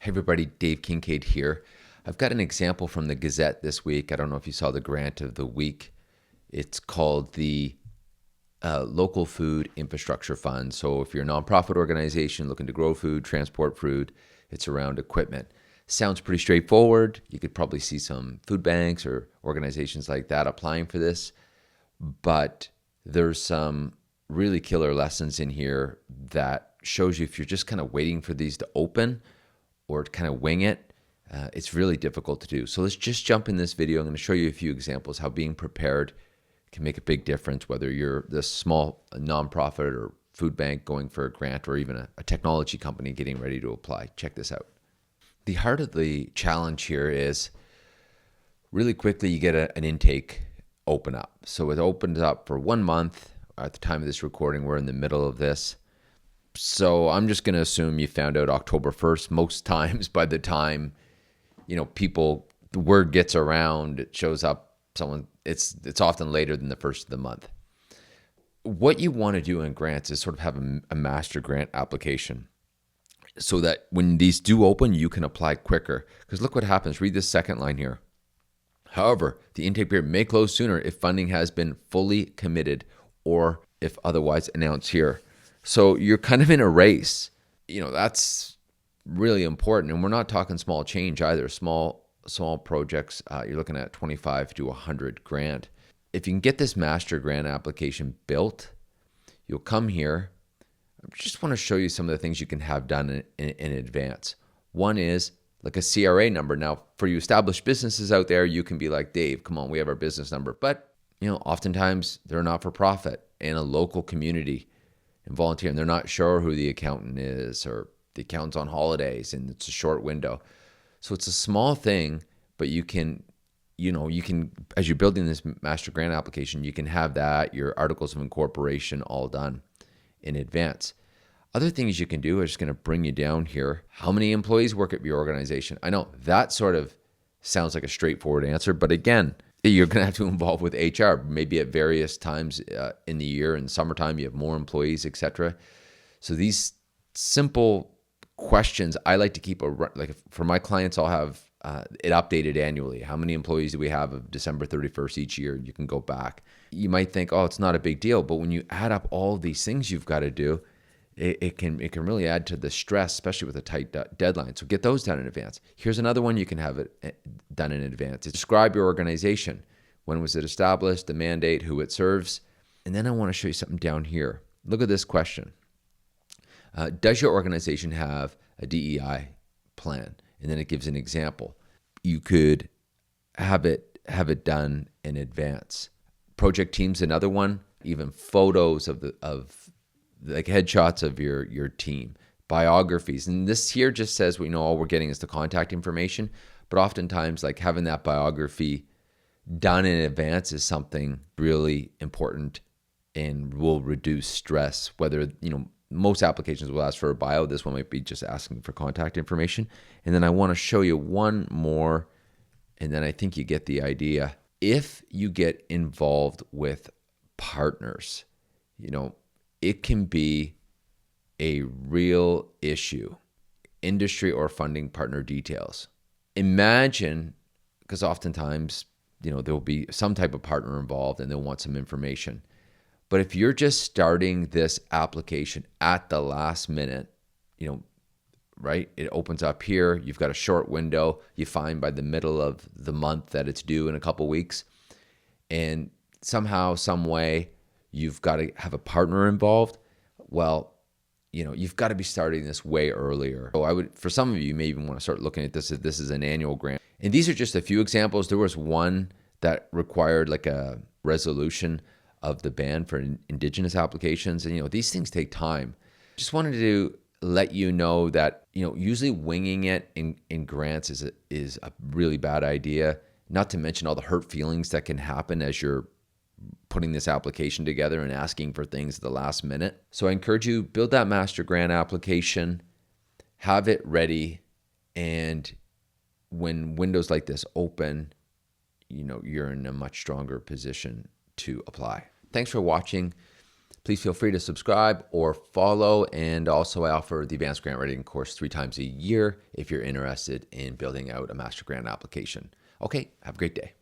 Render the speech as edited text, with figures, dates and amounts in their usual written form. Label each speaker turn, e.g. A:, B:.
A: Hey everybody, Dave Kincaid here. I've got an example from the Gazette this week. I don't know if you saw the grant of the week. It's called the Local Food Infrastructure Fund. So if you're a nonprofit organization looking to grow food, transport food, it's around equipment. Sounds pretty straightforward. You could probably see some food banks or organizations like that applying for this. But there's some really killer lessons in here that shows you if you're just kind of waiting for these to open or kind of wing it, it's really difficult to do. So let's just jump in this video. I'm going to show you a few examples how being prepared can make a big difference, whether you're this small nonprofit or food bank going for a grant or even a technology company getting ready to apply. Check this out. The heart of the challenge here is really quickly you get an intake open up. So it opens up for 1 month. At the time of this recording, we're in the middle of this. So I'm just going to assume you found out October 1st. Most times by the time, the word gets around, it shows up, it's often later than the first of the month. What you want to do in grants is sort of have a master grant application so that when these do open, you can apply quicker. Because look what happens. Read this second line here. However, the intake period may close sooner if funding has been fully committed or if otherwise announced here. So you're kind of in a race. That's really important. And we're not talking small change either. Small projects, you're looking at 25 to 100 grand. If you can get this master grant application built, you'll come here. I just want to show you some of the things you can have done in advance. One is like a CRA number. Now, for you established businesses out there, you can be like, Dave, come on, we have our business number. But, oftentimes they're not for profit in a local community and volunteer, and they're not sure who the accountant is, or the accountant's on holidays and it's a short window. So it's a small thing, but you can, as you're building this master grant application, you can have that, your articles of incorporation all done in advance. Other things you can do are just going to bring you down here. How many employees work at your organization? I know that sort of sounds like a straightforward answer, but again, you're going to have to involve with HR, maybe at various times in the year. In summertime, you have more employees, etc. So these simple questions, I like to keep for my clients, I'll have it updated annually. How many employees do we have of December 31st each year? You can go back. You might think, oh, it's not a big deal. But when you add up all these things you've got to do, it can really add to the stress, especially with a tight deadline. So get those done in advance. Here's another one you can have it done in advance. Describe your organization. When was it established, the mandate, who it serves. And then I want to show you something down here. Look at this question. Does your organization have a DEI plan? And then it gives an example. You could have it done in advance. Project team's another one. Even photos of like headshots of your team, biographies. And this here just says, all we're getting is the contact information. But oftentimes, like having that biography done in advance is something really important and will reduce stress. Whether, most applications will ask for a bio. This one might be just asking for contact information. And then I want to show you one more, and then I think you get the idea. If you get involved with partners, it can be a real issue. Industry or funding partner details. Imagine, because oftentimes, there will be some type of partner involved and they'll want some information. But if you're just starting this application at the last minute, right? It opens up here. You've got a short window. You find by the middle of the month that it's due in a couple weeks. And somehow, some way, you've got to have a partner involved. Well, you've got to be starting this way earlier. So for some of you, you may even want to start looking at this if this is an annual grant. And these are just a few examples. There was one that required like a resolution of the ban for Indigenous applications. And, these things take time. Just wanted to let you know that, usually winging it in grants is a really bad idea. Not to mention all the hurt feelings that can happen as you're putting this application together and asking for things at the last minute. So I encourage you, build that master grant application, have it ready, and when windows like this open, you're in a much stronger position to apply. Thanks for watching. Please feel free to subscribe or follow. And also I offer the advanced grant writing course 3 times a year if you're interested in building out a master grant application. Okay, have a great day.